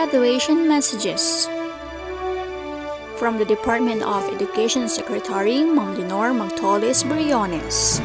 Graduation Messages from the Department of Education Secretary Ma'am Lenore Magtoles Briones.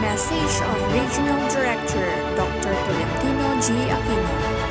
Message of Regional Director Dr. Tolentino G. Aquino.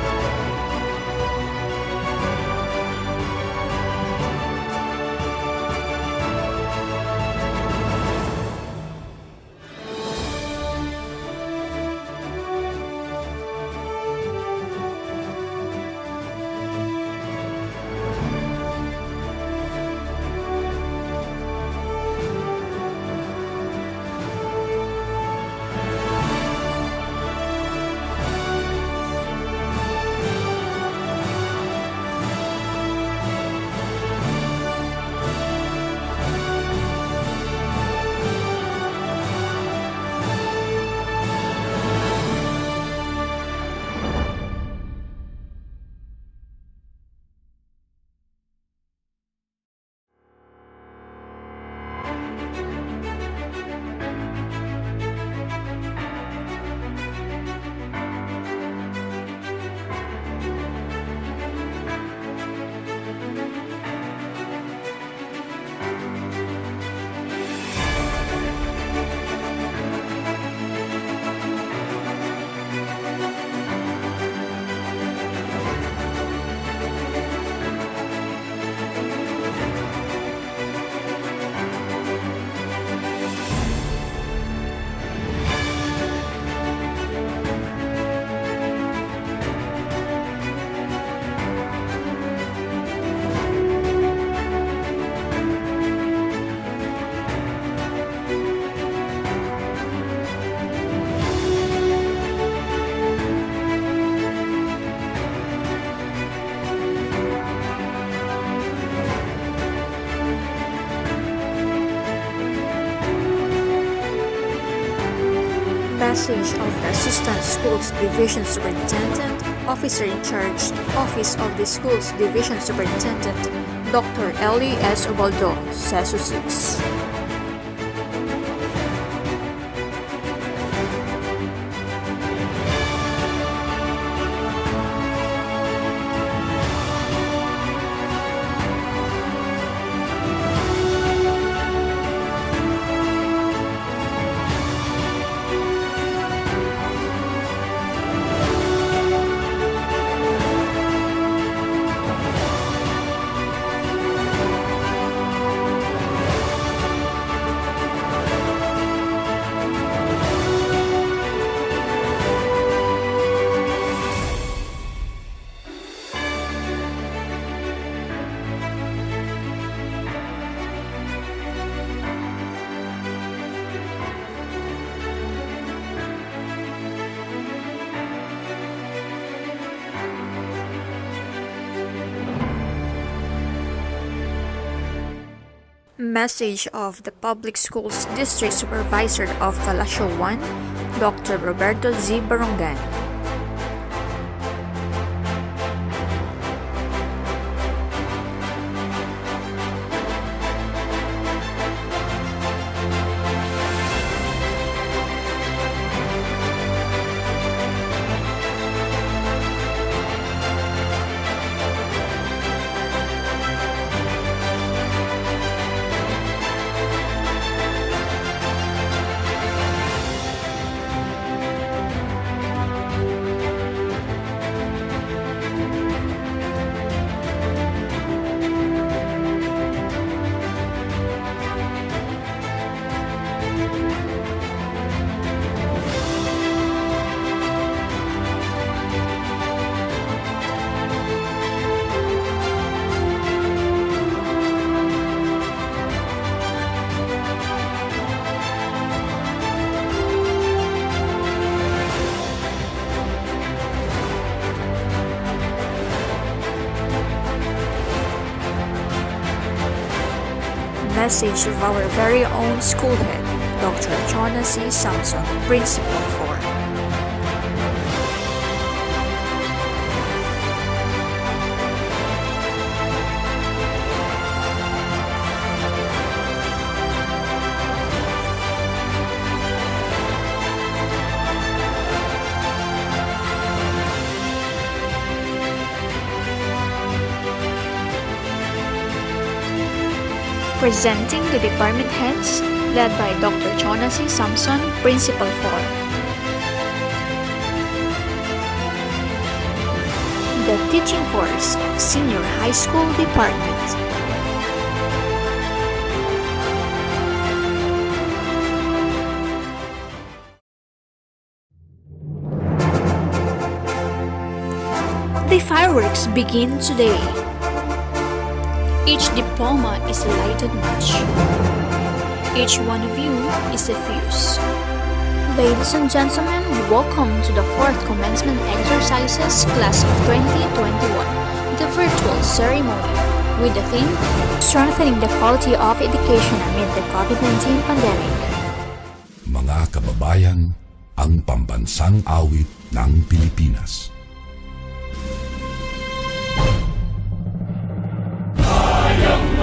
Message of Assistant Schools Division Superintendent, Officer in Charge, Office of the Schools Division Superintendent, Dr. Ellie S. Obaldo, SESO 6. Message of the Public Schools District Supervisor of Calasio 1, Dr. Roberto Z. Barongan. message of our very own school head, Dr. Jonas C. Samson, Principal 4. Presenting the department heads, led by Dr. Jonas C. Samson, Principal 4. The teaching force of Senior High School Department. The fireworks begin today. Each diploma is a lighted match. Each one of you is a fuse. Ladies and gentlemen, welcome to the 4th Commencement Exercises Class of 2021, the virtual ceremony, with the theme, Strengthening the Quality of Education Amid the COVID-19 Pandemic. Mga kababayan, ang pambansang awit ng Pilipinas.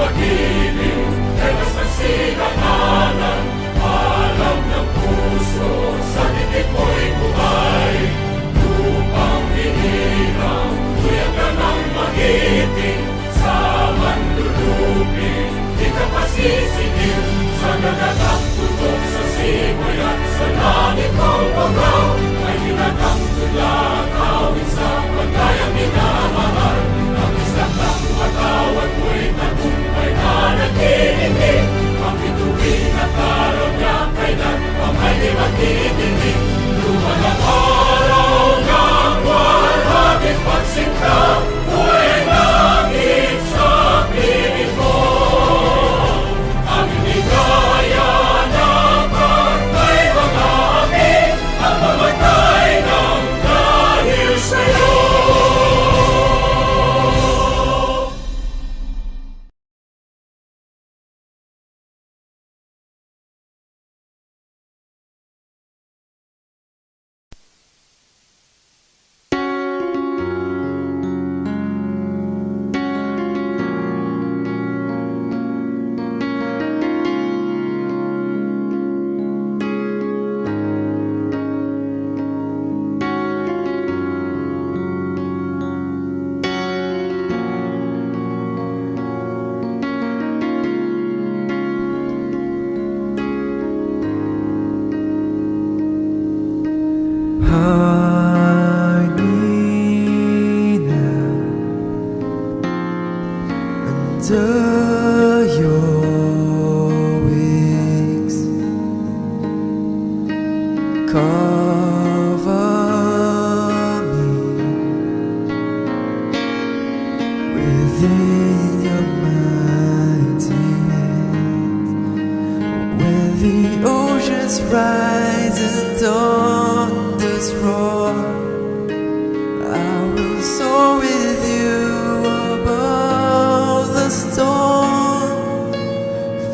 Magiliw, helas ng sinakanan, alam ng puso, sa titik mo'y buhay. Lupang hinirang, luyag ka ng magiting, sa manlulupin, di ka pasisingil, sa nagatang tutok sa simoy at sa langit kong pagaw, ay tinatang tulad, awit sa pagkayang minamahal, ang isang ng matawad mo'y tagumpay na nagkikinig, ang bituin at araw niya kailan pamay di magtitinig. Luman ang araw ng walhagit pagsinta, buhay langit sa piling mo. Ang inigaya na pagkay mga aking, ang mamatay ng dahil sa'yo. Under your wings, cover me within your mighty hands. When the oceans rise and thunders roar, I will soar with you above the storm.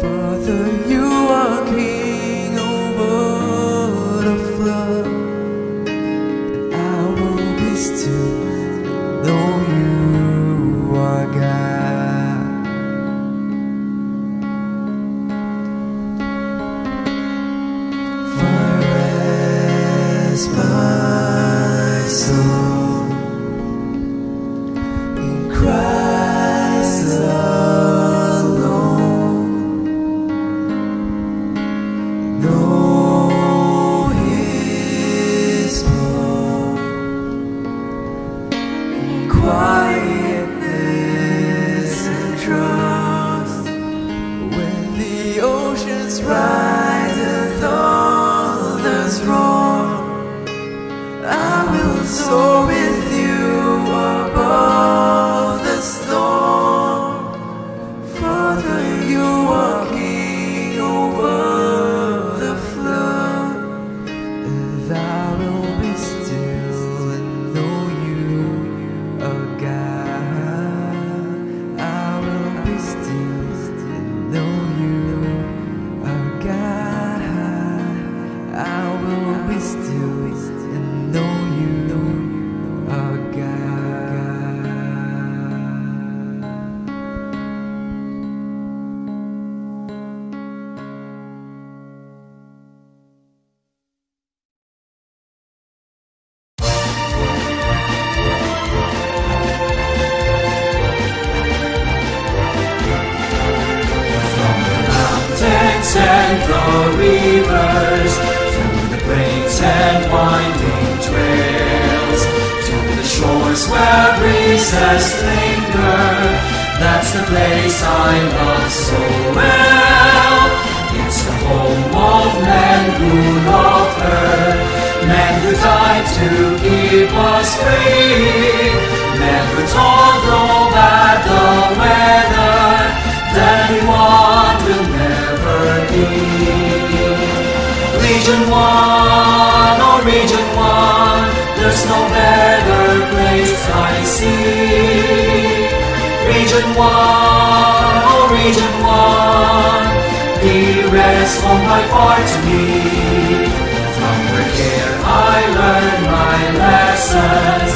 Father, you are king over the flood, and I will be still and know you are God. Forever Jesus linger. That's the place I love so well. It's the home of men who loved her, men who died to keep us free, men who told no bad the weather, that one will never be. Region 1, oh Region 1, there's no better place I see. Region 1, oh Region 1, dearest home by far to me. From her care I learn my lessons,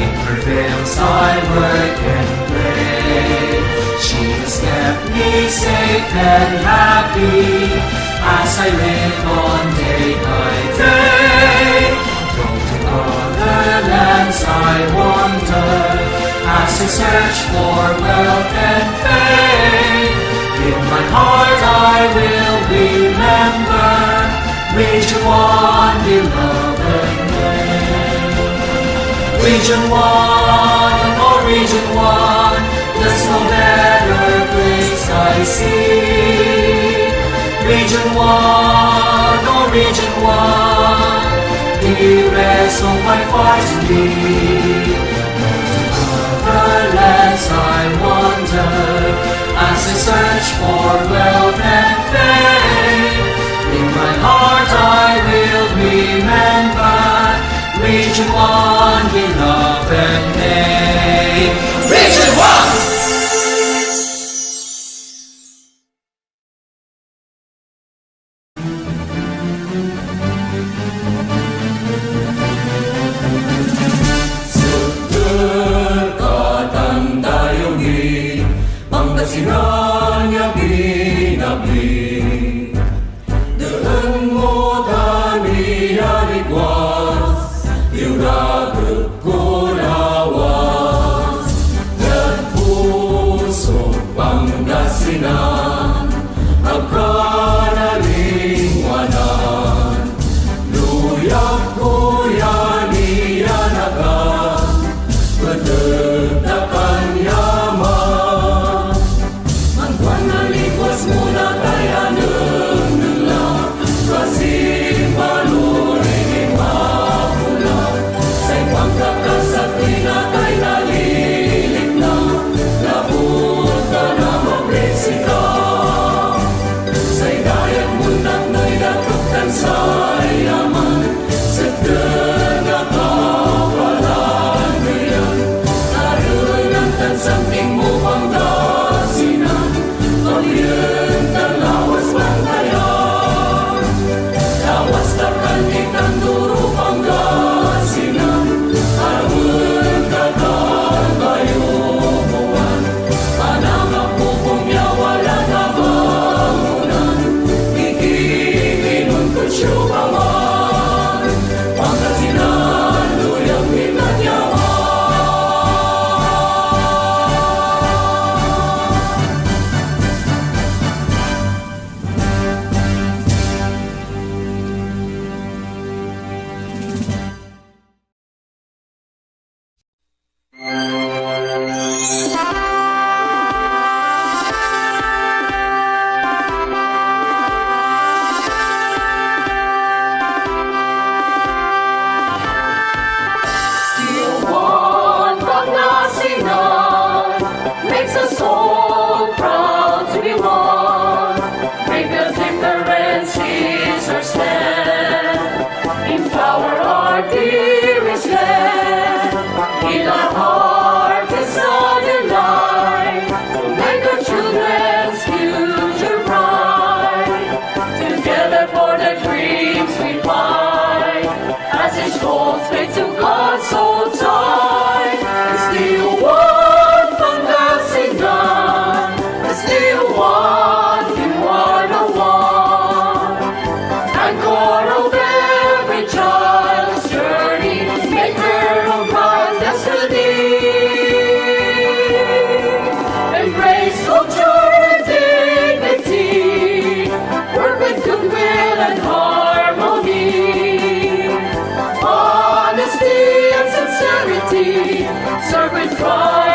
in her veils I work and play. She has kept me safe and happy, as I live on day by day. From to other lands I wander, as I search for wealth and fame. In my heart I will remember Region 1, beloved name. Region 1, oh Region 1, there's no better place I see. Region 1, oh Region 1, dearest of my heart to me. Other lands I wander, as I search for wealth and fame. In my heart I will remember Region 1, beloved name. Region 1! Pangasinan niya binabli, daan mo tani aligwas, iuragod ko lawas. Dan puso Pangasinan, agkanalingwanan, luyag ko yan iyanagan, padagdakan Yaman. Muna kaya nung kasing maluring imapula, sa'y pagkakasakti na kay nalilig na, labot ka na mablesi ka. Sa'y gayag munang na'y natukan sa Yaman, sa nagkakapalan ngayon, naroon ang tansamping mo Pangasinan. Pagyan lawas bantayan, lawas takan itang duro Pangasinan, awan kakal bayubuan, anang apupong niya wala na bangunan, ikikinon ko siyo paman, Pangasinan, luyang minat Yaman. Makes us all proud to be one. Make the difference is our stand. Empower our dearest land. In our heart is a delight to make our children's future bright. Together for the dreams we fight, as each goal fades to God so tight. Still one Pangasinan, still one in 101. Anchor of every child's journey, maker of my destiny. Embrace culture and dignity, work with goodwill and harmony. Honesty and sincerity, serve with pride.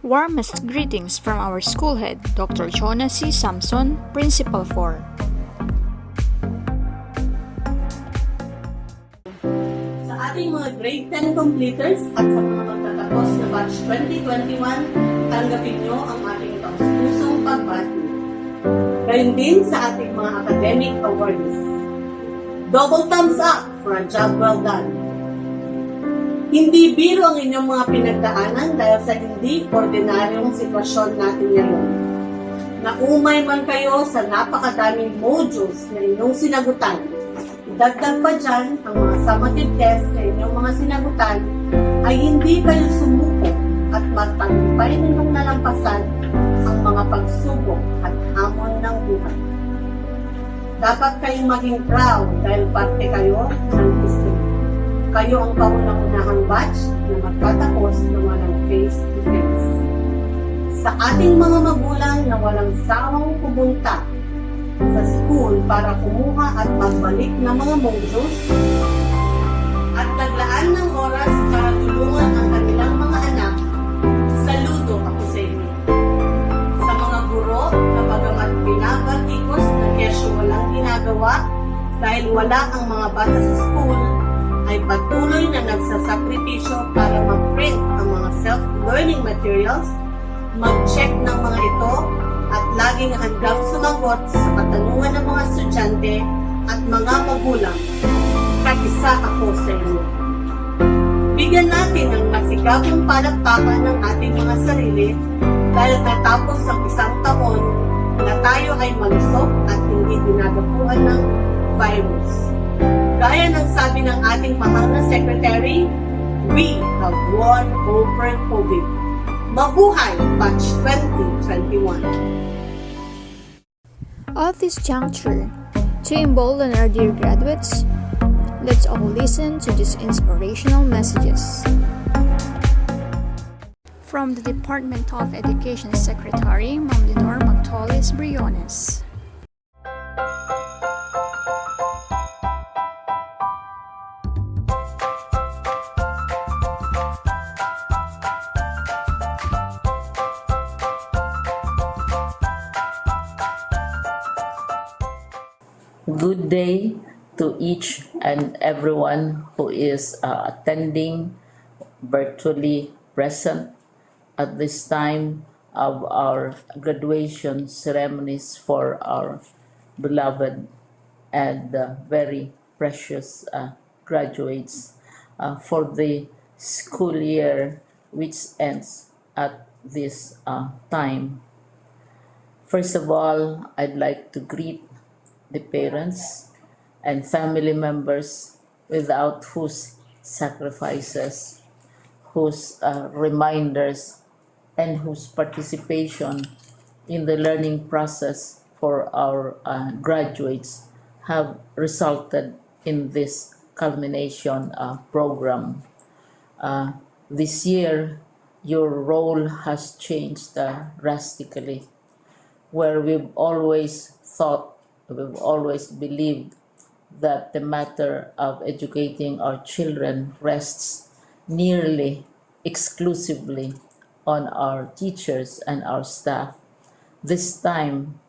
Warmest greetings from our school head, Dr. Jonas C. Samson, Principal 4. Sa ating mga grade 10 completers at sa mga magtatapos na batch 2021, tanggapin nyo ang ating taus-pusong pagbati. Gayon din sa ating mga academic awards. Double thumbs up for a job well done. Hindi biro ang inyong mga pinagdaanan dahil sa hindi ordinaryong sitwasyon natin ngayon. Naumay man kayo sa napakadaming modules na inyong sinagutan. Dagdag pa dyan, ang mga summative test na inyong mga sinagutan ay hindi kayo sumuko at magtagumpay ninyong nalampasan ang mga pagsubok at hamon ng buhay. Dapat kayong maging proud dahil parte kayo ng history. Kayo ang kaunang-unahang batch na magtatapos ng walang face-to-face. Sa ating mga magulang na walang sawang pumunta sa school para kumuha at magbalik ng mga modules at naglaan ng oras para tulungan ang kanilang mga anak, saludo ako sa inyo. Sa mga guro na bagamat binabatikos na kesyo walang ginagawa dahil wala ang mga bata sa school, ay patuloy na nagsasakripisyo para mag-print ang mga self-learning materials, mag-check ng mga ito, at laging handang sumagot sa katanungan ng mga estudyante at mga magulang. Kaisa ako sa inyo. Bigyan natin ng masigabong palakpakan ng ating mga sarili dahil natapos ang isang taon na tayo ay malusog at hindi dinadapuan ng virus. Gaya ng sabi ng ating mahal na secretary, we have won over COVID. Mabuhay Batch 2021! At this juncture, to embolden our dear graduates, let's all listen to these inspirational messages. From the Department of Education Secretary, Ma'am Lenore Magtoles Briones. Good day to each and everyone who is attending virtually present at this time of our graduation ceremonies for our beloved and very precious graduates for the school year which ends at this time. First of all, I'd like to greet the parents and family members without whose sacrifices, whose reminders, and whose participation in the learning process for our graduates have resulted in this culmination program. This year, your role has changed drastically, where we've always believed that the matter of educating our children rests nearly exclusively on our teachers and our staff. This time,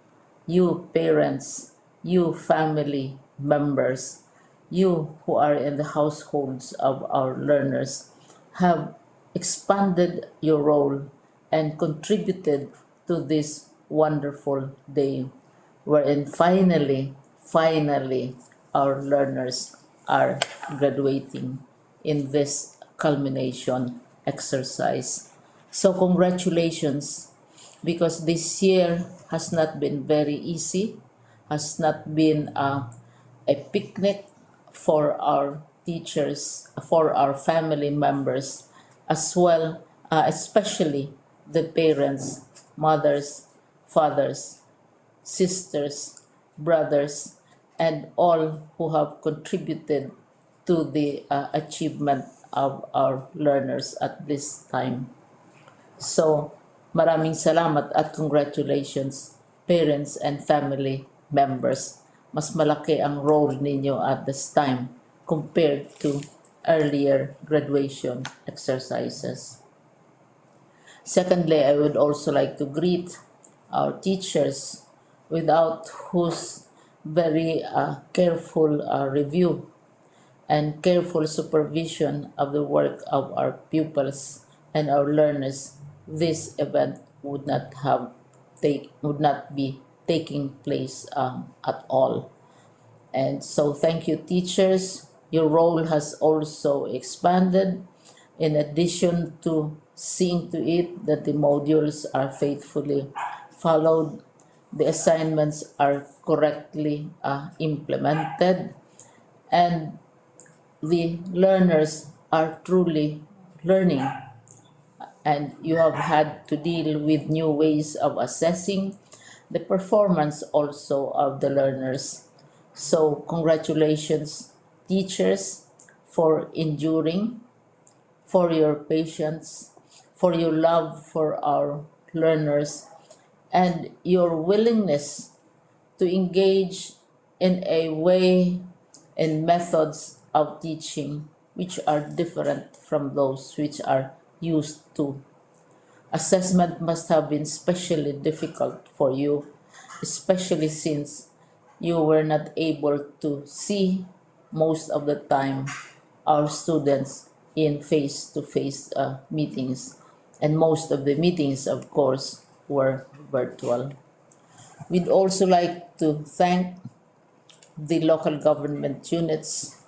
you parents, you family members, you who are in the households of our learners have expanded your role and contributed to this wonderful day, wherein finally, our learners are graduating in this culmination exercise. So congratulations, because this year has not been very easy, has not been a picnic for our teachers, for our family members, as well, especially the parents, mothers, fathers, sisters, brothers, and all who have contributed to the achievement of our learners at this time. So, maraming salamat at congratulations, parents and family members. Mas malaki ang role ninyo at this time compared to earlier graduation exercises. Secondly, I would also like to greet our teachers, without whose very careful review and careful supervision of the work of our pupils and our learners, this event would not be taking place at all. And so, thank you, teachers. Your role has also expanded. In addition to seeing to it that the modules are faithfully followed, the assignments are correctly implemented, and the learners are truly learning, and you have had to deal with new ways of assessing the performance also of the learners. So, congratulations, teachers, for enduring, for your patience, for your love for our learners, and your willingness to engage in a way and methods of teaching which are different from those which are used to. Assessment must have been especially difficult for you, especially since you were not able to see most of the time our students in face-to-face meetings, and most of the meetings, of course, were virtual. We'd also like to thank the local government units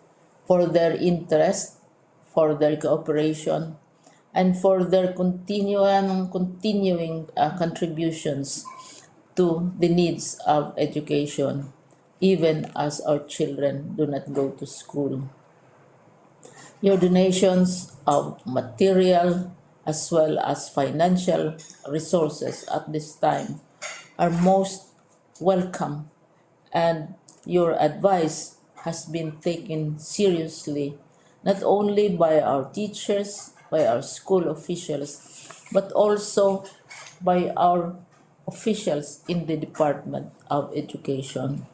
for their interest, for their cooperation, and for their continuing contributions to the needs of education, even as our children do not go to school. Your donations of material as well as financial resources at this time are most welcome, and your advice has been taken seriously not only by our teachers, by our school officials, but also by our officials in the Department of Education.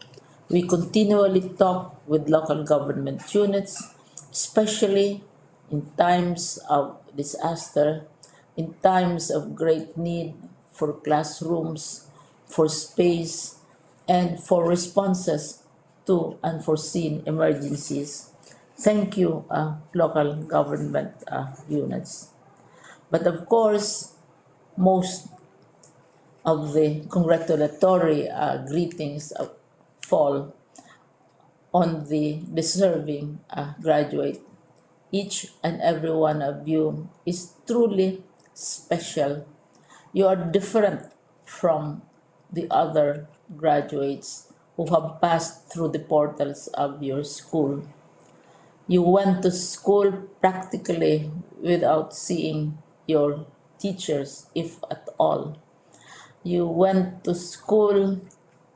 We continually talk with local government units, especially in times of disaster, in times of great need for classrooms, for space, and for responses to unforeseen emergencies. Thank you, local government units. But of course, most of the congratulatory greetings fall on the deserving graduate. Each and every one of you is truly special. You are different from the other graduates who have passed through the portals of your school. You went to school practically without seeing your teachers, if at all. You went to school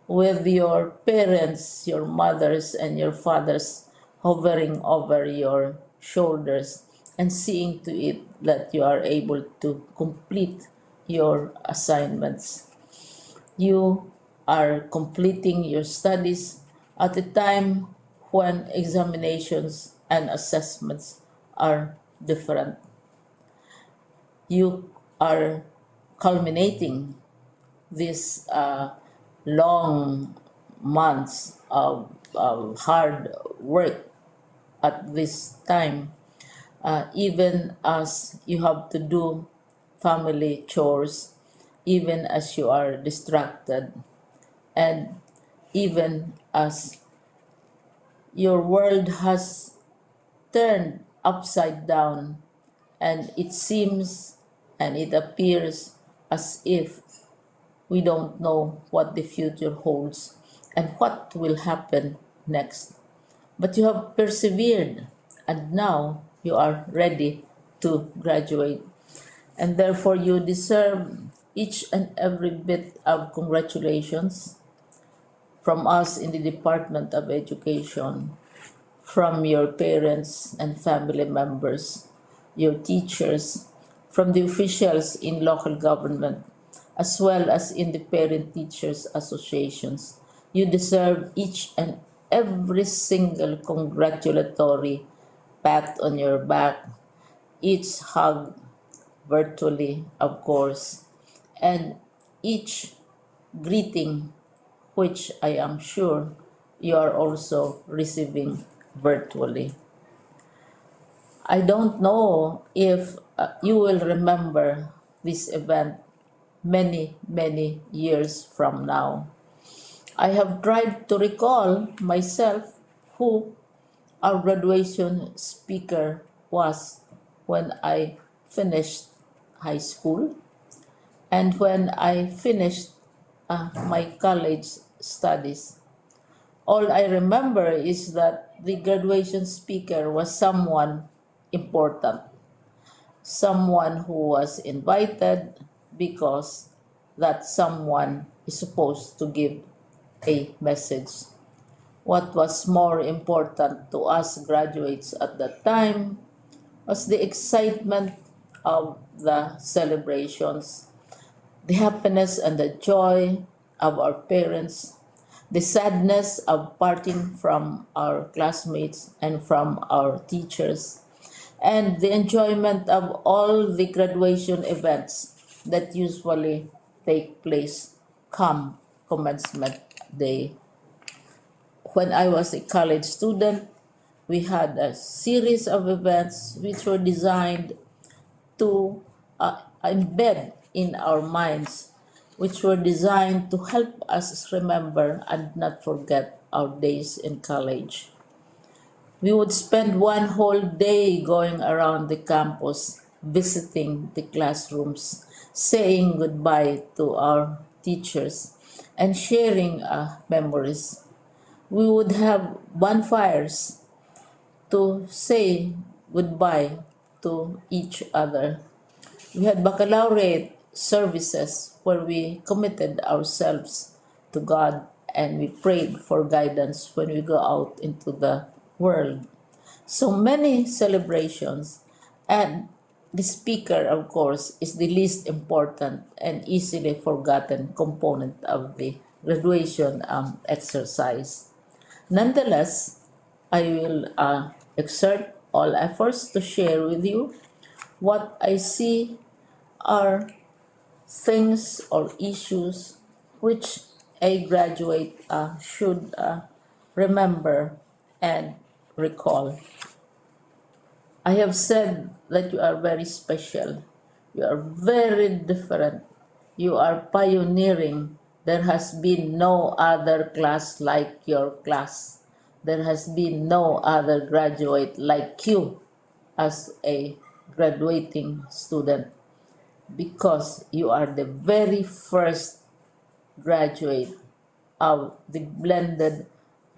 with your parents, your mothers, and your fathers hovering over your shoulders and seeing to it that you are able to complete your assignments. You are completing your studies at a time when examinations and assessments are different. You are culminating these long months of hard work at this time, even as you have to do family chores, even as you are distracted, and even as your world has turned upside down, and it seems and it appears as if we don't know what the future holds and what will happen next. But you have persevered, and now you are ready to graduate. And therefore, you deserve each and every bit of congratulations from us in the Department of Education, from your parents and family members, your teachers, from the officials in local government, as well as in the parent teachers associations. You deserve each and every single congratulatory pat on your back, each hug virtually, of course, and each greeting, which I am sure you are also receiving virtually. I don't know if you will remember this event many, many years from now. I have tried to recall myself who our graduation speaker was when I finished high school and when I finished my college studies. All I remember is that the graduation speaker was someone important, someone who was invited because that someone is supposed to give a message. What was more important to us graduates at that time was the excitement of the celebrations, the happiness and the joy of our parents, the sadness of parting from our classmates and from our teachers, and the enjoyment of all the graduation events that usually take place come commencement day. When I was a college student, we had a series of events which were designed to embed in our minds, which were designed to help us remember and not forget our days in college. We would spend one whole day going around the campus, visiting the classrooms, saying goodbye to our teachers, and sharing memories. We would have bonfires to say goodbye to each other. We had baccalaureate services where we committed ourselves to God and we prayed for guidance when we go out into the world. So many celebrations, and the speaker, of course, is the least important and easily forgotten component of the graduation exercise. Nonetheless, I will exert all efforts to share with you what I see are things or issues which a graduate should remember and recall. I have said that you are very special. You are very different. You are pioneering. There has been no other class like your class. There has been no other graduate like you as a graduating student because you are the very first graduate of the blended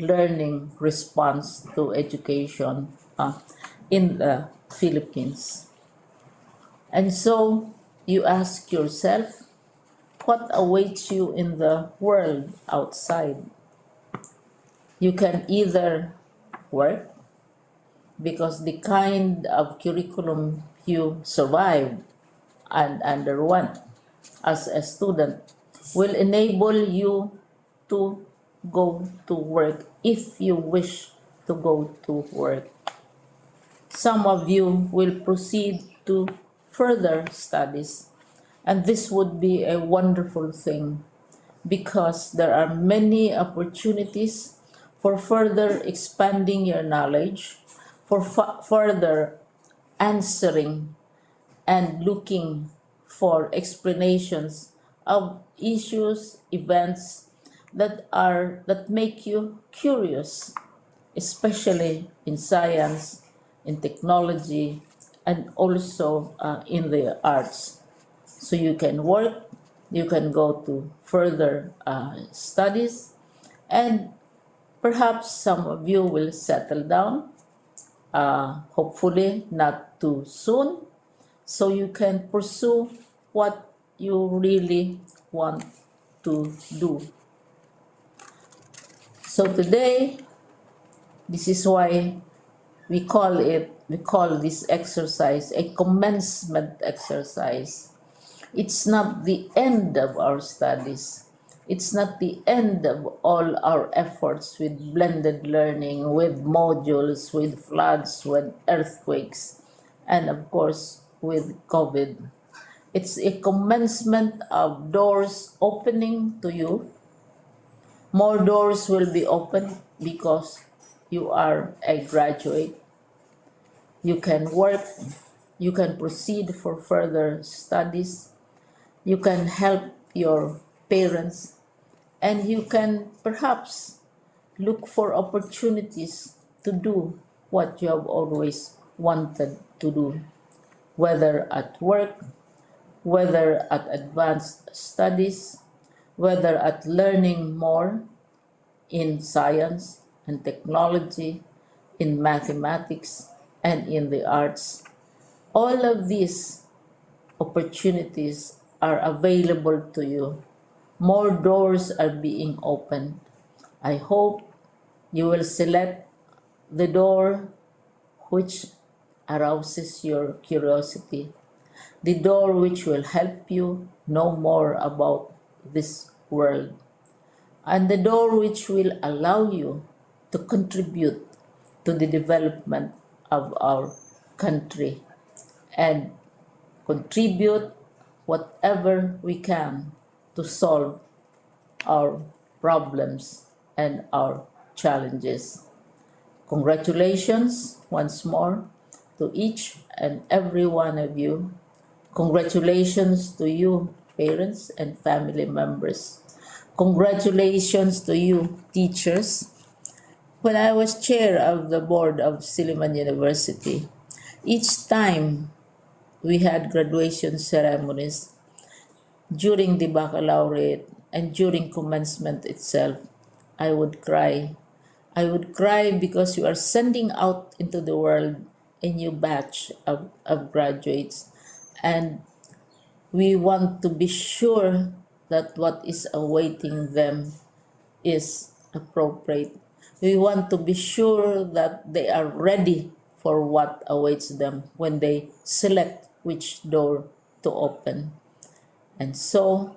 learning response to education in the Philippines. And so you ask yourself, what awaits you in the world outside? You can either work because the kind of curriculum you survived and underwent as a student will enable you to go to work if you wish to go to work. Some of you will proceed to further studies, and this would be a wonderful thing because there are many opportunities for further expanding your knowledge, for further answering and looking for explanations of issues, events that make you curious, especially in science, in technology, and also in the arts. So you can work, you can go to further studies, and perhaps some of you will settle down, hopefully not too soon, so you can pursue what you really want to do. So today, this is why we call this exercise a commencement exercise. It's not the end of our studies. It's not the end of all our efforts with blended learning, with modules, with floods, with earthquakes, and of course with COVID. It's a commencement of doors opening to you. More doors will be opened because you are a graduate. You can work, you can proceed for further studies, you can help your parents, and you can perhaps look for opportunities to do what you have always wanted to do, whether at work, whether at advanced studies, whether at learning more in science and technology, in mathematics, and in the arts. All of these opportunities are available to you. More doors are being opened. I hope you will select the door which arouses your curiosity, the door which will help you know more about this world, and the door which will allow you to contribute to the development of our country and contribute whatever we can to solve our problems and our challenges. Congratulations once more to each and every one of you. Congratulations to you, parents and family members. Congratulations to you, teachers. When I was chair of the board of Silliman University, each time we had graduation ceremonies during the baccalaureate and during commencement itself, I would cry. I would cry because you are sending out into the world a new batch of graduates, and we want to be sure that what is awaiting them is appropriate. We want to be sure that they are ready for what awaits them when they select which door to open. And so,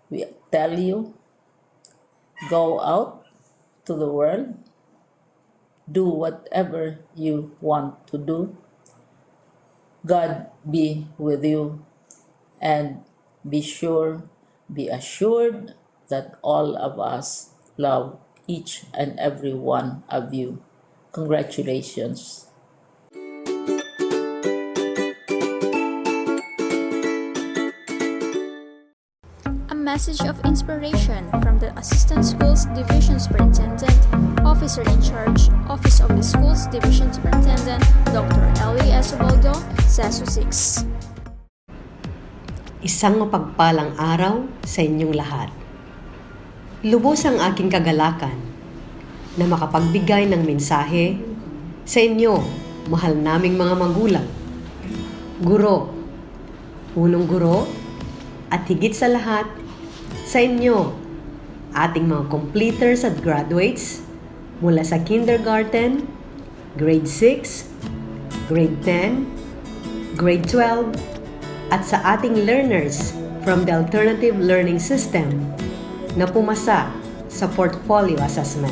we tell you, go out to the world, do whatever you want to do. God be with you, and be assured that all of us love each and every one of you. Congratulations. A message of inspiration from the Assistant Schools Division Superintendent, Officer in Charge, Office of the Schools Division Superintendent, Dr. Ellie Esobaldo, SESO 6. Isang mapagpalang araw sa inyong lahat. Lubos ang aking kagalakan na makapagbigay ng mensahe sa inyo, mahal naming mga magulang, guro, punong guro, at higit sa lahat, sa inyo, ating mga completers at graduates mula sa kindergarten, grade 6, grade 10, grade 12, at sa ating learners from the alternative learning system na pumasa sa portfolio assessment.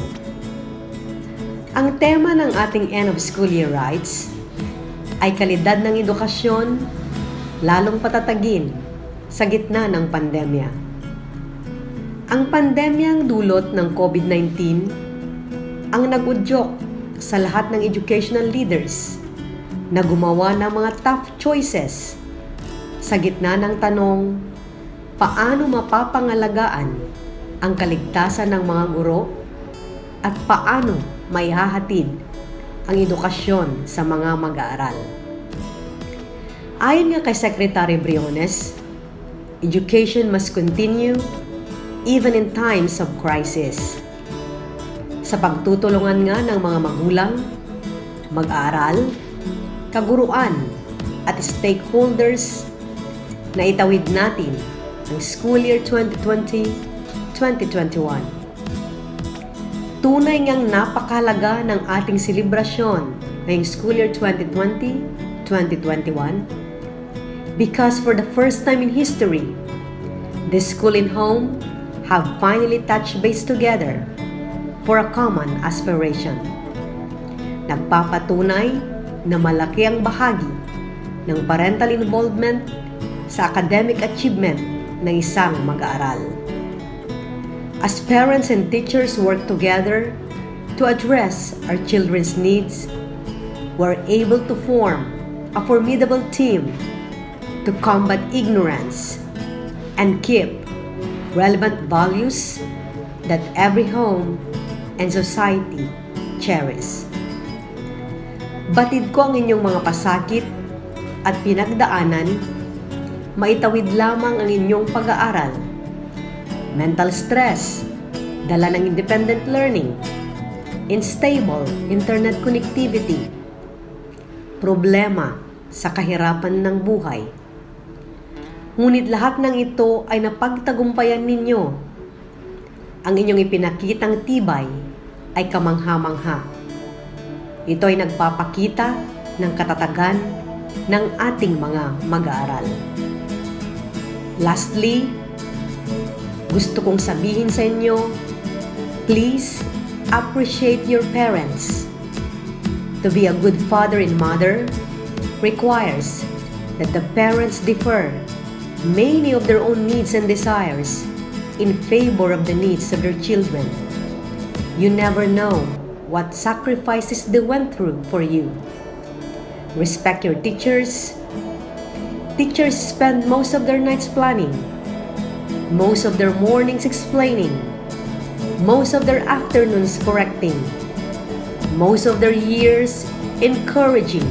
Ang tema ng ating end of school year rights ay kalidad ng edukasyon, lalong patatagin sa gitna ng pandemya. Ang pandemyang dulot ng COVID-19 ang nag-udyok sa lahat ng educational leaders na gumawa ng mga tough choices sa gitna ng tanong, paano mapapangalagaan ang kaligtasan ng mga guro at paano maihahatid ang edukasyon sa mga mag-aaral. Ayon nga kay Secretary Briones, education must continue even in times of crisis. Sa pagtutulungan nga ng mga magulang, mag-aaral, kaguruan at stakeholders na itawid natin ang school year 2020-2021. Tunay ngang napakahalaga ng ating selebrasyon ngayong school year 2020-2021 because for the first time in history, the school and home have finally touched base together for a common aspiration. Nagpapatunay na malaki ang bahagi ng parental involvement sa academic achievement ng isang mag-aaral. As parents and teachers work together to address our children's needs, we're able to form a formidable team to combat ignorance and keep relevant values that every home and society cherish. Batid ko ang inyong mga pasakit at pinagdaanan, maitawid lamang ang inyong pag-aaral. Mental stress, dala ng independent learning, unstable internet connectivity, problema sa kahirapan ng buhay. Ngunit lahat ng ito ay napagtagumpayan ninyo. Ang inyong ipinakitang tibay ay kamangha-mangha. Ito ay nagpapakita ng katatagan ng ating mga mag-aaral. Lastly, gusto kong sabihin sa inyo, please appreciate your parents. To be a good father and mother requires that the parents defer many of their own needs and desires in favor of the needs of their children. You never know what sacrifices they went through for you. Respect your teachers. Teachers spend most of their nights planning, most of their mornings explaining, most of their afternoons correcting, most of their years encouraging,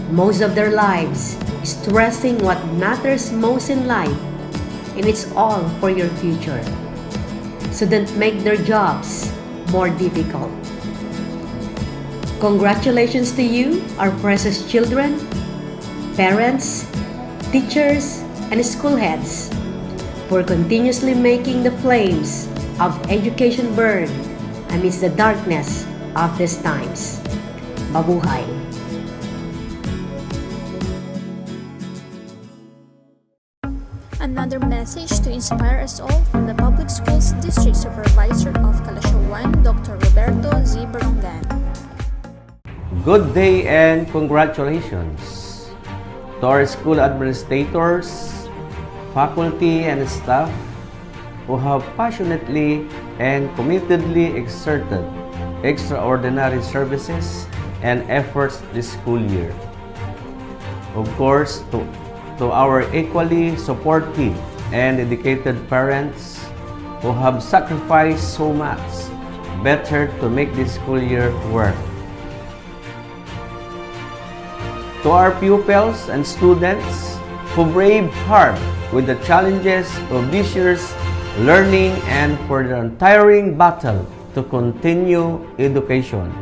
most of their lives stressing what matters most in life, and it's all for your future. So don't make their jobs more difficult. Congratulations to you, our precious children, parents, teachers, and school heads, for continuously making the flames of education burn amidst the darkness of these times. Mabuhay! Another message to inspire us all from the Public Schools District Supervisor of Calasiawan, Dr. Roberto Z. Barongan. Good day and congratulations to our school administrators, faculty, and staff who have passionately and committedly exerted extraordinary services and efforts this school year. Of course, to our equally supportive and dedicated parents who have sacrificed so much better to make this school year work. To our pupils and students who brave hard with the challenges of this year's learning and for the untiring battle to continue education.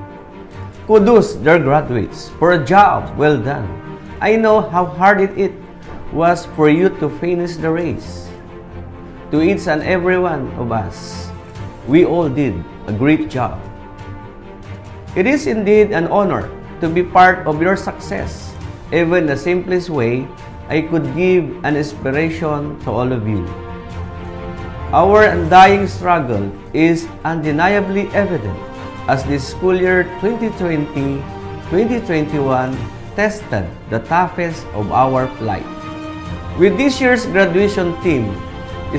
Kudos their graduates for a job well done. I know how hard it was for you to finish the race. To each and every one of us, we all did a great job. It is indeed an honor to be part of your success. Even the simplest way, I could give an inspiration to all of you. Our undying struggle is undeniably evident as the school year 2020-2021 tested the toughest of our plight. With this year's graduation theme,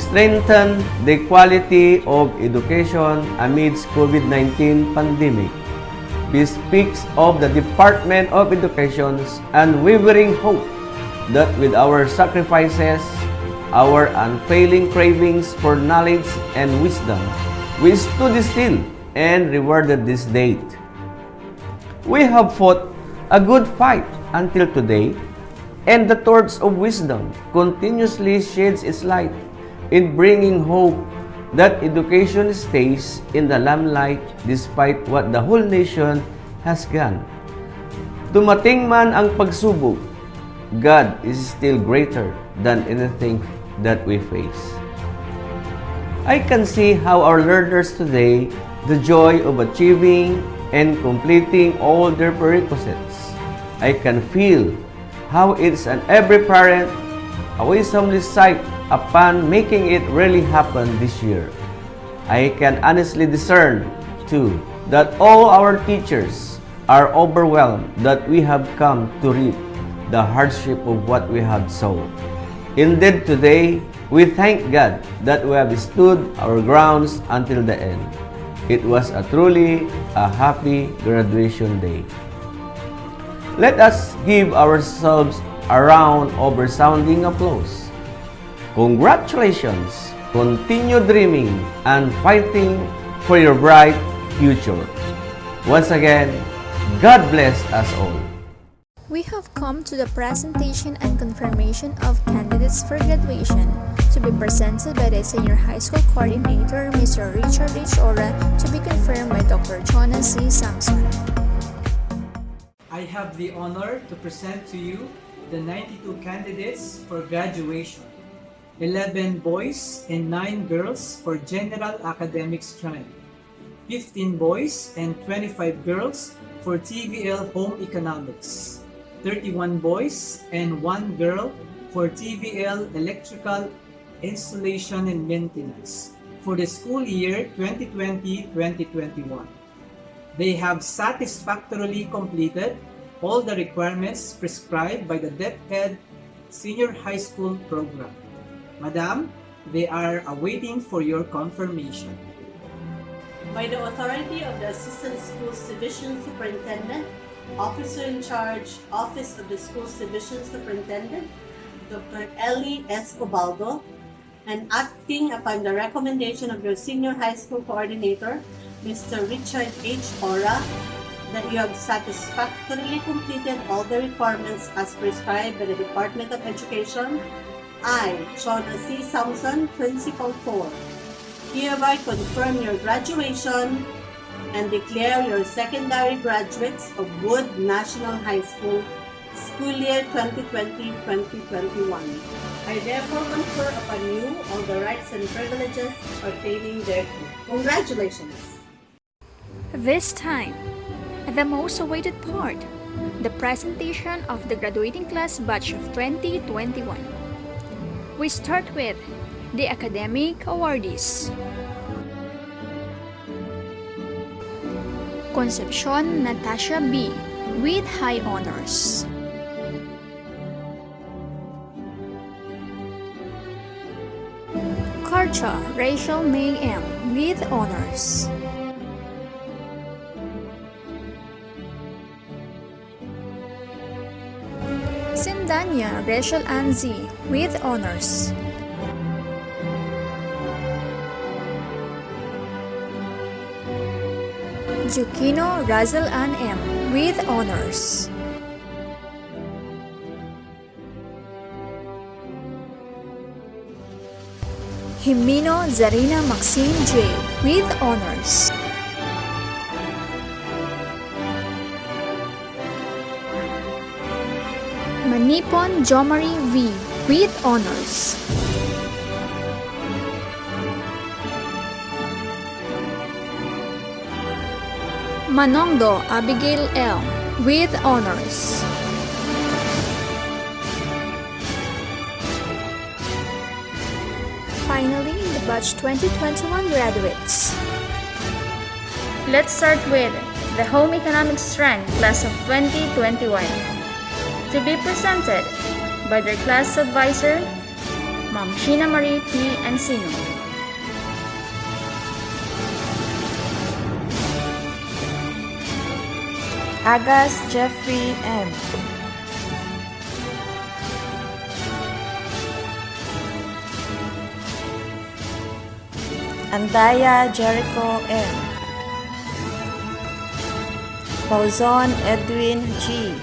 strengthen the quality of education amidst COVID-19 pandemic, bespeaks of the Department of Education's unwavering hope that with our sacrifices, our unfailing cravings for knowledge and wisdom, we stood still and rewarded this date. We have fought a good fight until today, and the torch of wisdom continuously sheds its light in bringing hope that education stays in the limelight despite what the whole nation has gone. Dumating man ang pagsubok, God is still greater than anything that we face. I can see how our learners today the joy of achieving and completing all their prerequisites. I can feel how it's an every parent a wisdomly sight upon making it really happen this year. I can honestly discern, too, that all our teachers are overwhelmed that we have come to reap the hardship of what we have sown. Indeed, today, we thank God that we have stood our grounds until the end. It was truly a happy graduation day. Let us give ourselves a round of resounding applause. Congratulations! Continue dreaming and fighting for your bright future. Once again, God bless us all. We have come to the presentation and confirmation of candidates for graduation to be presented by the Senior High School Coordinator, Mr. Richard H. Ora, to be confirmed by Dr. Jonas C. Samson. I have the honor to present to you the 92 candidates for graduation. 11 boys and 9 girls for General Academic Strength. 15 boys and 25 girls for TVL Home Economics. 31 boys and 1 girl for TVL Electrical Installation and Maintenance for the school year 2020-2021. They have satisfactorily completed all the requirements prescribed by the Deped Senior High School program. Madam, they are awaiting for your confirmation. By the authority of the Assistant Schools Division Superintendent, Officer in Charge, Office of the Schools Division Superintendent, Dr. Ellie S. Cobaldo, and acting upon the recommendation of your Senior High School Coordinator, Mr. Richard H. Ora, that you have satisfactorily completed all the requirements as prescribed by the Department of Education, I, Jonas C. Samson, Principal 4, hereby confirm your graduation and declare your secondary graduates of BUED National High School, school year 2020-2021. I therefore confer upon you all the rights and privileges pertaining thereto. Congratulations! This time, the most awaited part, the presentation of the graduating class batch of 2021. We start with the academic awardees. Concepcion Natasha B. with high honors. Karcha Rachel May M. with honors. Sindanya Rachel Ann Z. with honors. Dioquino Razel Ann M. with honors. Jimeno Zarina Maxine J. with honors. Manipon Jomari V. with honors. Manongdo Abigail L. with honors. Finally, the batch 2021 graduates. Let's start with the Home Economics Strength class of 2021. To be presented by their class advisor, Ma'am Sheena Marie P. Encino. Agas Jeffrey M. Andaya Jericho M. Pauzon Edwin G.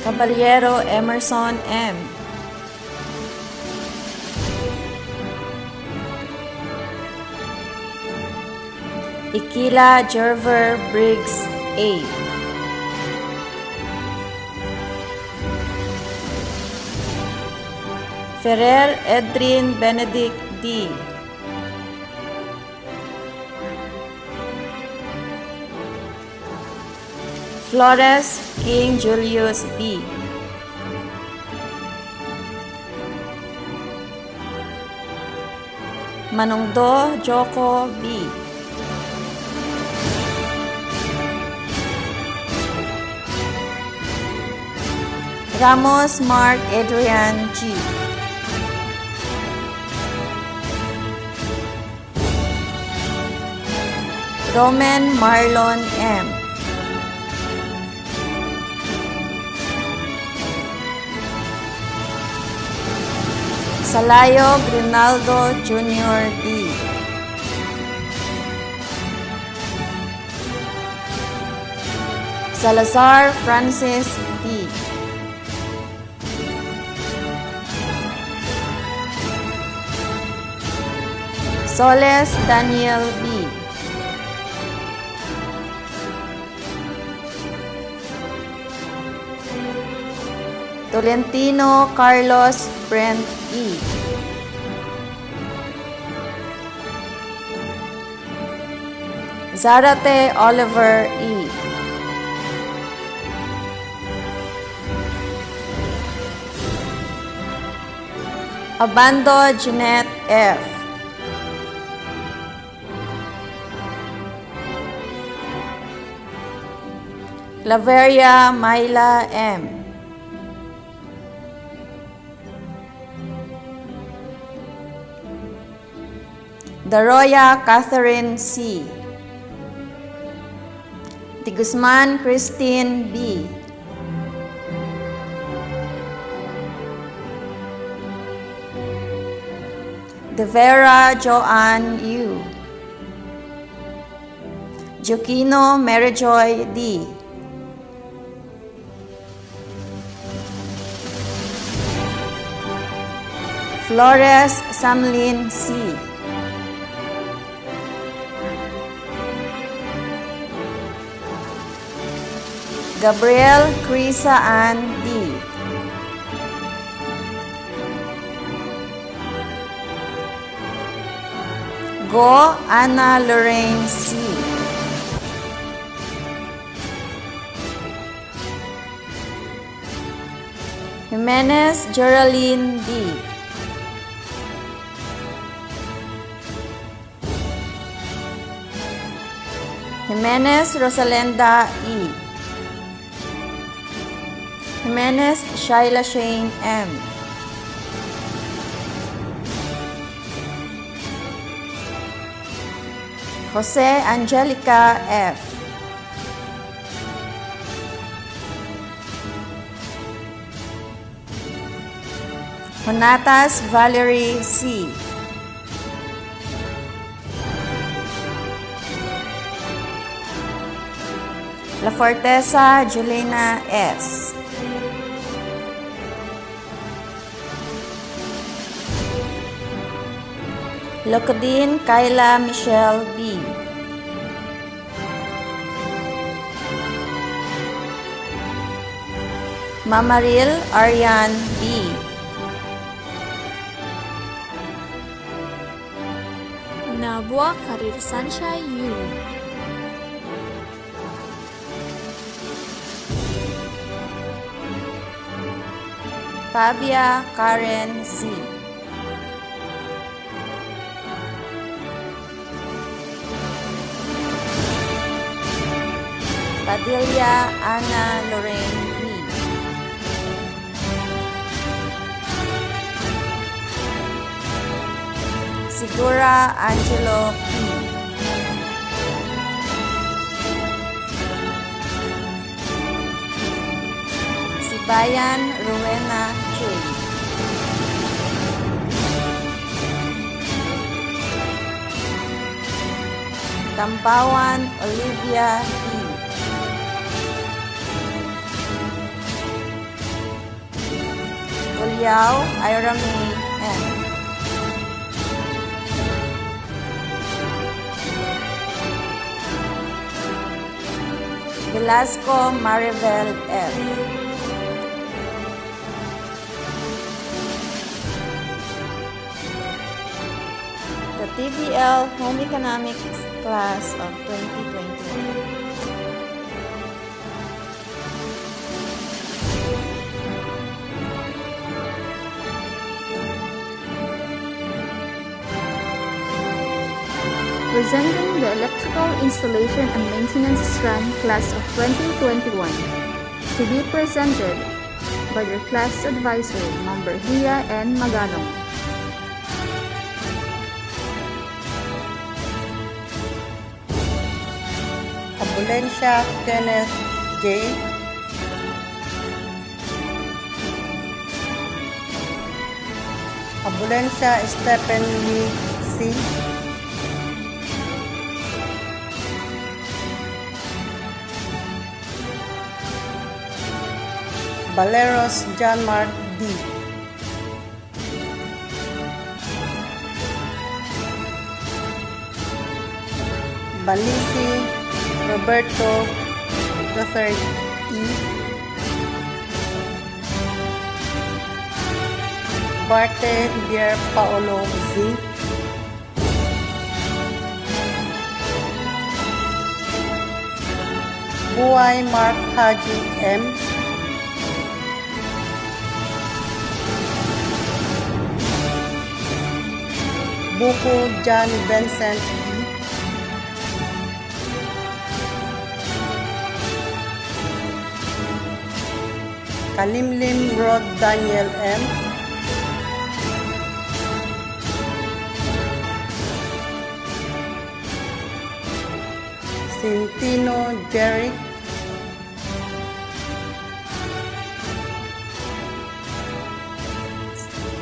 Caballero Emerson M. Ikila Jerver Briggs A. Ferrer Adrian Benedict D. Flores King Julius B. Manongdo Joko B. Ramos Mark Adrian G. Roman Marlon M. Salayo Grinaldo Jr. D. Salazar Francis D. Soles Daniel B. Tolentino Carlos Brent E. Zarate Oliver E. Abando Jeanette F. Claveria Myla M. Daroya Catherine C. De Guzman Christine B. De Vera Joanne U. Dioquino Maryjoy D. Flores Samlin C. Gabriel Crisa Ann D. Go Anna Lorraine C. Jimenez Geraldine D. Jimenez Rosalenda E. Jimenez Shaila Shane M. Jose Angelica F. Honatas Valerie C. La Forteza Julina S. Locodin Kayla Michelle B. Mamaril Aryan B. Nabwa Karir Sunshine U. Fabia Karen C. Padilla Ana Lorraine V. Sigura Angelo P. Sibayan Rowena J. Tampawan Olivia E. Ulyao Irami N. Velasco Maribel F. The TVL Home Economics Class of 2021. Presenting the Electrical Installation and Maintenance Strand Class of 2021. To be presented by their class advisor, Ma'am Berhia and Maganong. Ambulancia Kenneth J. Ambulancia Stephen Lee C. Valeros John Mark D. Balisi Roberto III E. Barte Bier Paolo Z. Buhay Mark Haji M. Buko John Vincent E. Kalimlim Rod Daniel M. Centino Jerry.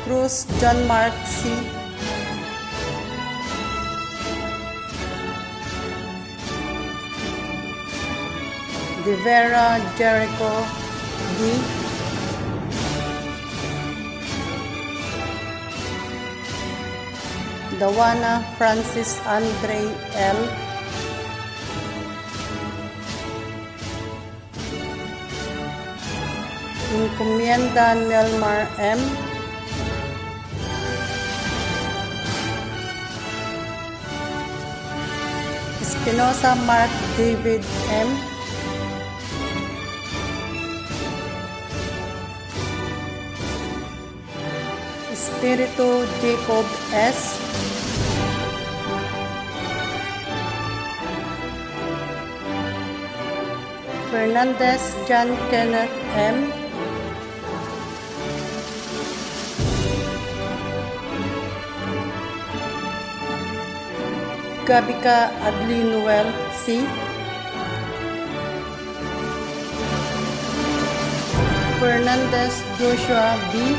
Cruz John Mark C. De Vera Jericho D. Dawana Francis Andre L. Encomienda Nelmar M. Espinosa Mark David M. Espiritu Jacob S. Fernandez John Kenneth M. Gabika Adli Noel C. Fernandez Joshua B.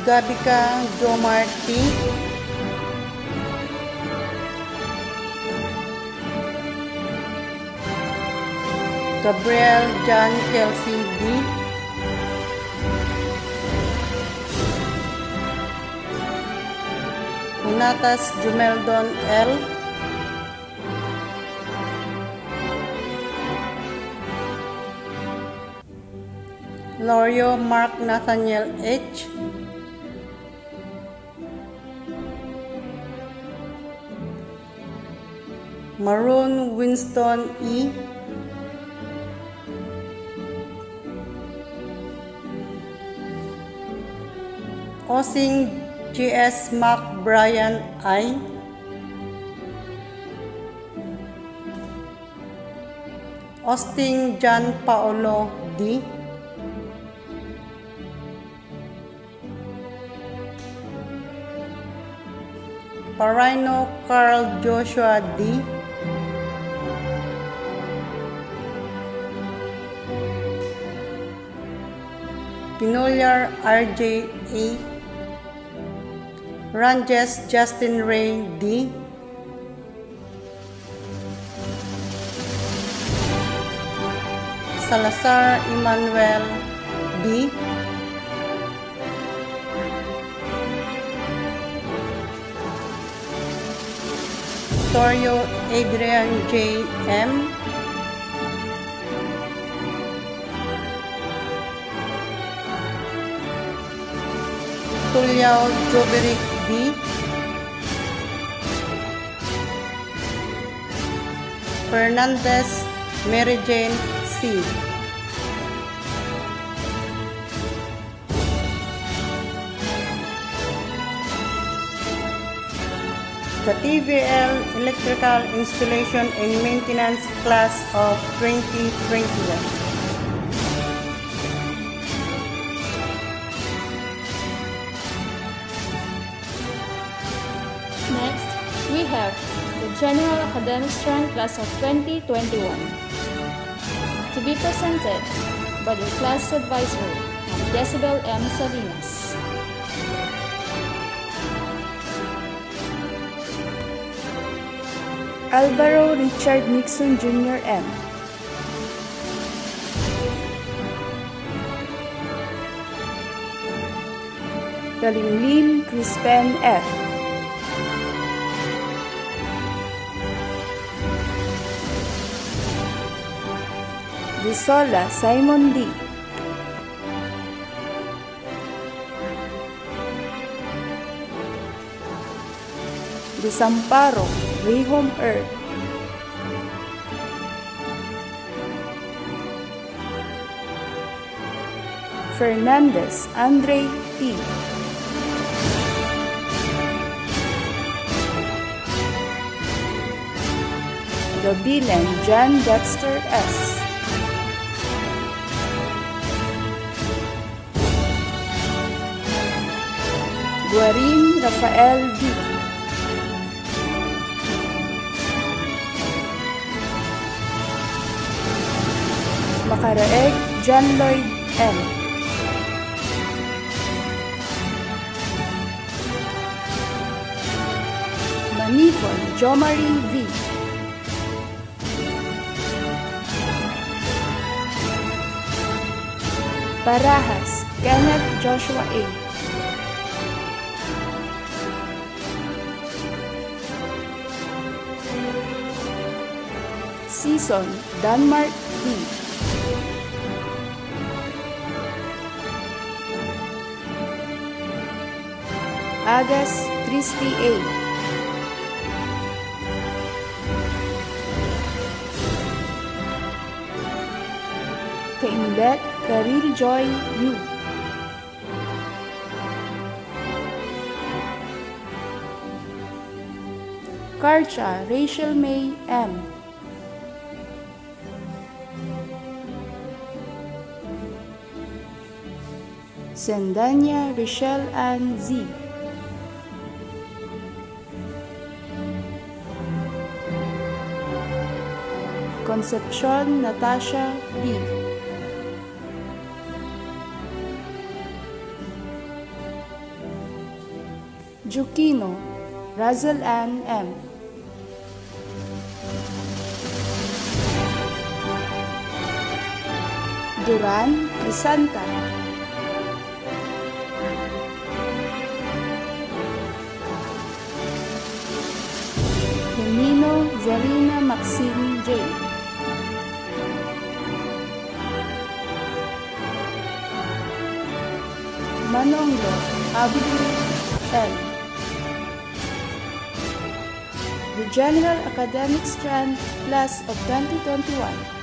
Gabika Jomar T. Gabriel John Kelsey D. Unatas Jumeldon L. Lorio Mark Nathaniel H. Maroon Winston E. Osing G.S. Mac Brian I. Austin John Paolo D. Parino Carl Joshua D. Pinolyar RJ A. Ranges Justin Ray D. Salazar Emmanuel B. Torio Adrian J. M. Tulyao Joberic B. Fernandez Mary Jane C. the TVL Electrical Installation and Maintenance class of 2021. Next, we have the General Academic Strand class of 2021. To be presented by the class advisor, Decibel M. Salinas. Alvaro Richard Nixon Jr. M. Dalimlim Crispen F. Disola Simon D. Desamparo Rehom Earth. Fernandez Andre P. Gabilan John Dexter S. Guarin Rafael D. Macaraeg John Lloyd M. Manipon Jomari V. Barajas Kenneth Joshua A. Season Denmark D. Agas Christy A. Kaindet Karil Joy U. Karcha Rachel May M. Sendanya Rochelle Ann Z. Concepcion Natasha B. Dioquino Razel Ann M. Duran Crisanta. Hemino Zarina Maxine J. Manonglo Abigail L. The General Academic Strand Class of 2021.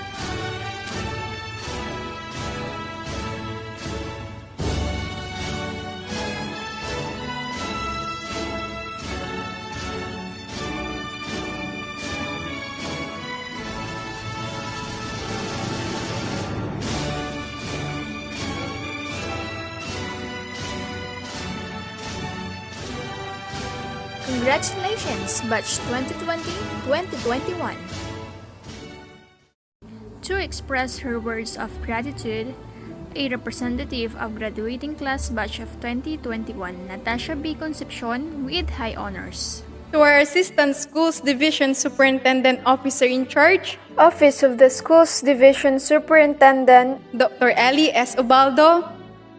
Congratulations, Batch 2020-2021! To express her words of gratitude, a representative of graduating class batch of 2021, Natasha B. Concepcion, with high honors. To our Assistant Schools Division Superintendent Officer in Charge, Office of the Schools Division Superintendent, Dr. Ellie S. Ubaldo,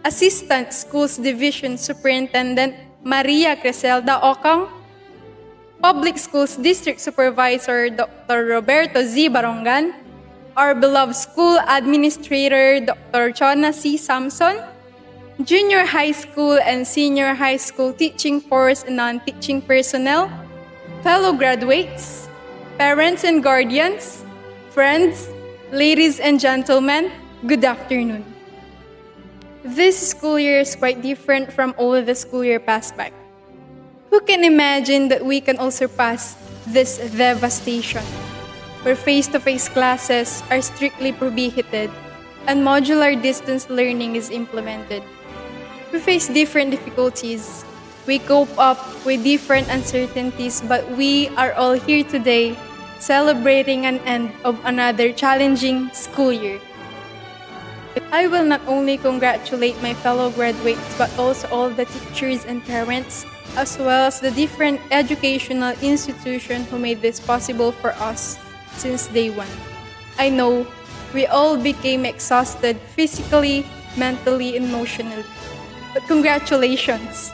Assistant Schools Division Superintendent Maria Creselda Ocang, Public Schools District Supervisor Dr. Roberto Z. Barongan, our beloved School Administrator Dr. Chona C. Samson, Junior High School and Senior High School teaching force and non-teaching personnel, fellow graduates, parents and guardians, friends, ladies and gentlemen, good afternoon. This school year is quite different from all the school year passed by. Who can imagine that we can all surpass this devastation, where face-to-face classes are strictly prohibited and modular distance learning is implemented? We face different difficulties. We cope up with different uncertainties, but we are all here today celebrating an end of another challenging school year. I will not only congratulate my fellow graduates, but also all the teachers and parents, as well as the different educational institutions who made this possible for us since day one. I know we all became exhausted physically, mentally, and emotionally. But congratulations,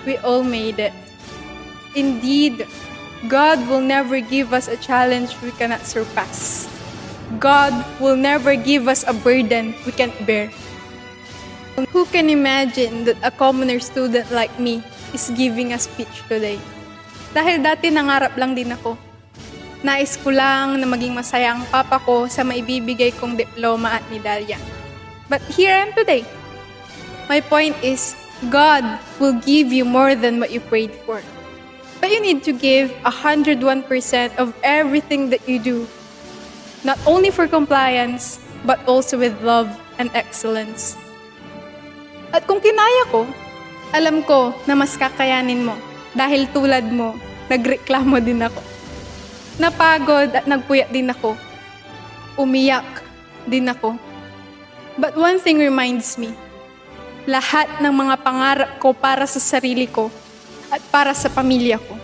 we all made it. Indeed, God will never give us a challenge we cannot surpass. God will never give us a burden we can't bear. Who can imagine that a commoner student like me is giving a speech today? Dahil dati nangarap lang din ako. Nais ko lang na maging masaya ang papa ko sa maibibigay kong diploma at medalya. But here I am today. My point is, God will give you more than what you prayed for. But you need to give 101% of everything that you do. Not only for compliance, but also with love and excellence. At kung kinaya ko, alam ko na mas kakayanin mo dahil tulad mo, nagreklamo din ako. Napagod at nagpuyat din ako. Umiyak din ako. But one thing reminds me, lahat ng mga pangarap ko para sa sarili ko at para sa pamilya ko.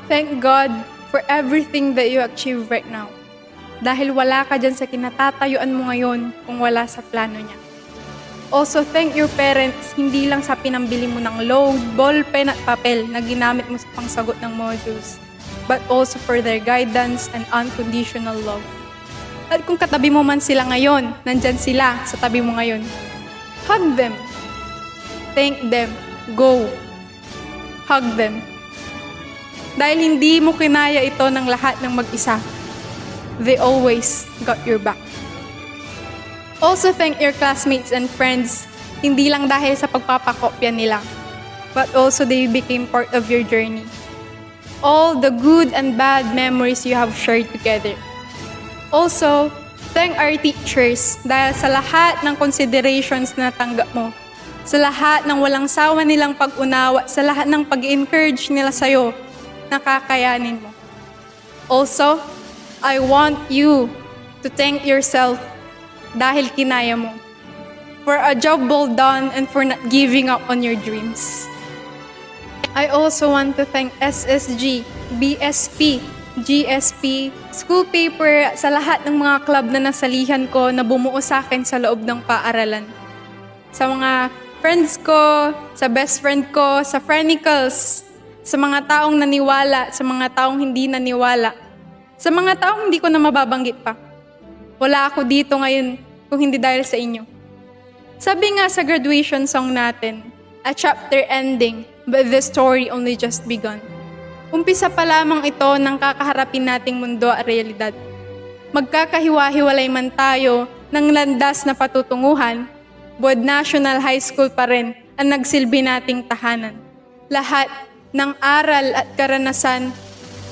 Thank God for everything that you achieve right now. Dahil wala ka dyan sa kinatatayuan mo ngayon kung wala sa plano niya. Also, thank your parents, hindi lang sa pinambili mo ng load, ballpen at papel na ginamit mo sa pangsagot ng modules, but also for their guidance and unconditional love. At kung katabi mo man sila ngayon, nandyan sila sa tabi mo ngayon, hug them. Thank them. Go. Hug them. Dahil hindi mo kinaya ito ng lahat ng mag-isa. They always got your back. Also thank your classmates and friends, hindi lang dahil sa pagpapakopya nila, but also they became part of your journey. All the good and bad memories you have shared together. Also, thank our teachers dahil sa lahat ng considerations na natanggap mo, sa lahat ng walang sawa nilang pag-unawa, sa lahat ng pag-encourage nila sa'yo, nakakayanin mo. Also, I want you to thank yourself dahil kinaya mo, for a job well done and for not giving up on your dreams. I also want to thank SSG, BSP, GSP, school paper, sa lahat ng mga club na nasalihan ko na bumuo sa akin sa loob ng paaralan. Sa mga friends ko, sa best friend ko, sa Frenicals, sa mga taong naniwala, sa mga taong hindi naniwala, sa mga taong hindi ko na mababanggit pa. Wala ako dito ngayon kung hindi dahil sa inyo. Sabi nga sa graduation song natin, a chapter ending, but the story only just begun. Umpisa pa lamang ito ng kakaharapin nating mundo at realidad. Magkakahiwa-hiwalay man tayo ng landas na patutunguhan, BUED National High School pa rin ang nagsilbi nating tahanan. Lahat ng aral at karanasan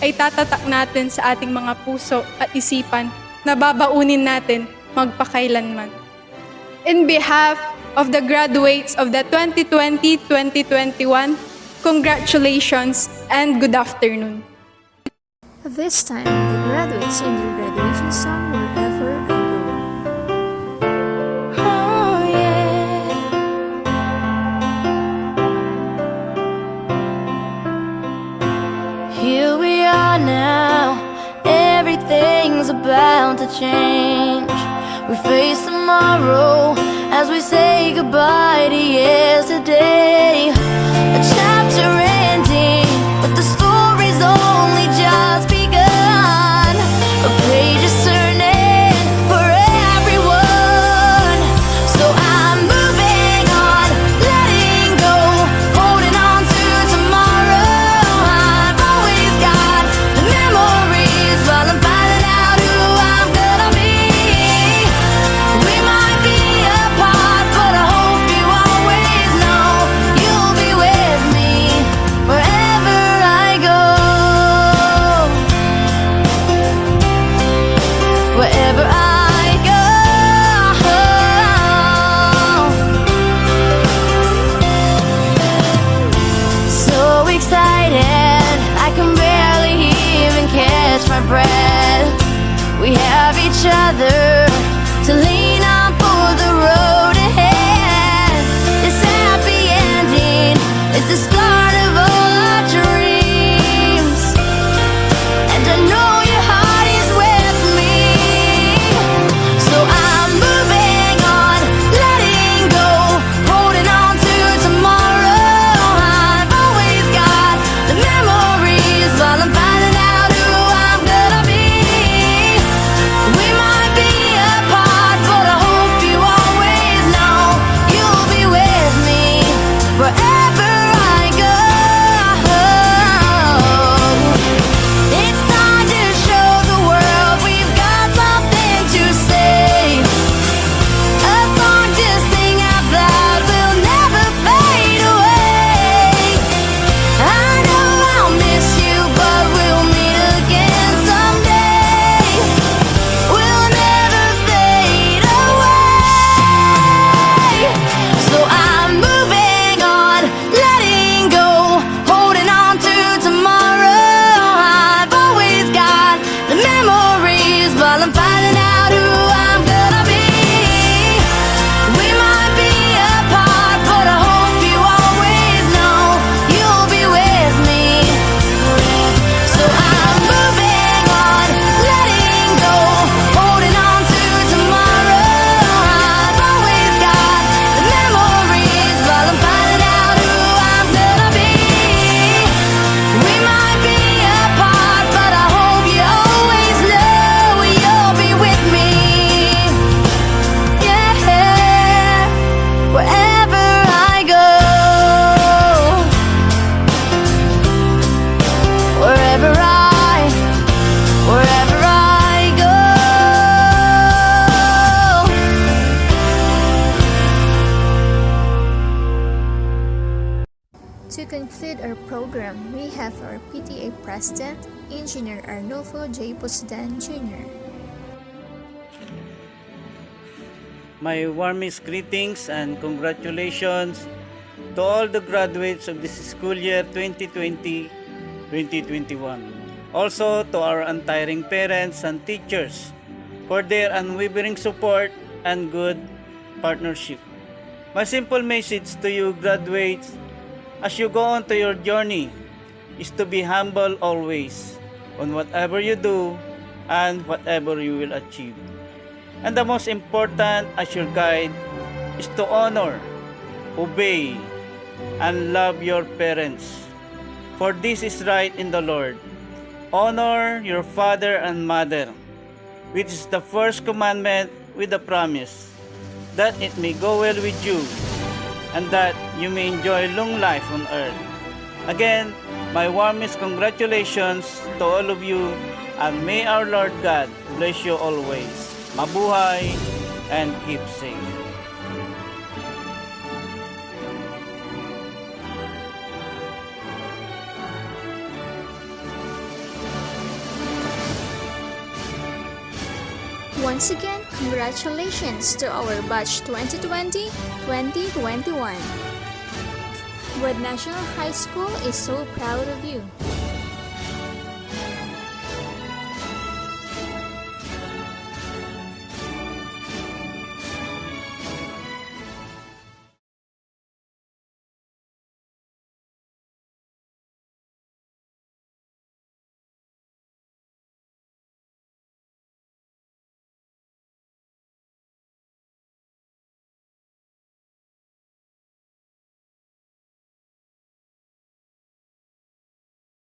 ay tatatak natin sa ating mga puso at isipan na babaunin natin magpakailanman. In behalf of the graduates of the 2020-2021, congratulations and good afternoon. This time, the graduates in their graduation song Wherever I Go. Oh yeah. Here we are now, everything's about to change. We face tomorrow as we say goodbye to yesterday. A chapter ending, but the story's only just begun. A page is turning for everyone. So I'm moving on, letting go, holding on to tomorrow. I've always got the memories while I'm finding out who I'm gonna be. We might be apart, but I hope you always know you'll be with me. We have each other to lean on for the road ahead. This happy ending is the start of all our dreams, and I know your heart is with me. So I'm moving on, letting go, holding on to tomorrow. I've always got the memories while I'm finding out who I'm gonna be. We might be apart, but I hope you always know you'll be with me wherever I go. It's time to show the world we've got something to say. A song to sing out loud will never fade away. I know I'll miss you, but we'll meet again someday. We'll never fade away. So I'm moving on, letting go, holding on to tomorrow. I've always got the memories while I'm finding out who I'm gonna be. We might be apart, but I hope you always know you'll be with me. So I'm moving on, letting go, holding on to tomorrow. I've always got the memories while I'm finding out who I'm gonna be. We might be apart, but I hope you always know you'll be with me. Yeah, wherever I go, wherever I go. To conclude our program, we have our PTA President, Engineer Arnulfo J. Pusdan Jr. My warmest greetings and congratulations to all the graduates of this school year 2020-2021. Also to our untiring parents and teachers for their unwavering support and good partnership. My simple message to you graduates as you go on to your journey is to be humble always on whatever you do and whatever you will achieve. And the most important as your guide is to honor, obey, and love your parents. For this is right in the Lord. Honor your father and mother, which is the first commandment with the promise, that it may go well with you, and that you may enjoy long life on earth. Again, my warmest congratulations to all of you, and may our Lord God bless you always. Mabuhay and keep safe. Once again, congratulations to our batch 2020-2021. BUED National High School is so proud of you.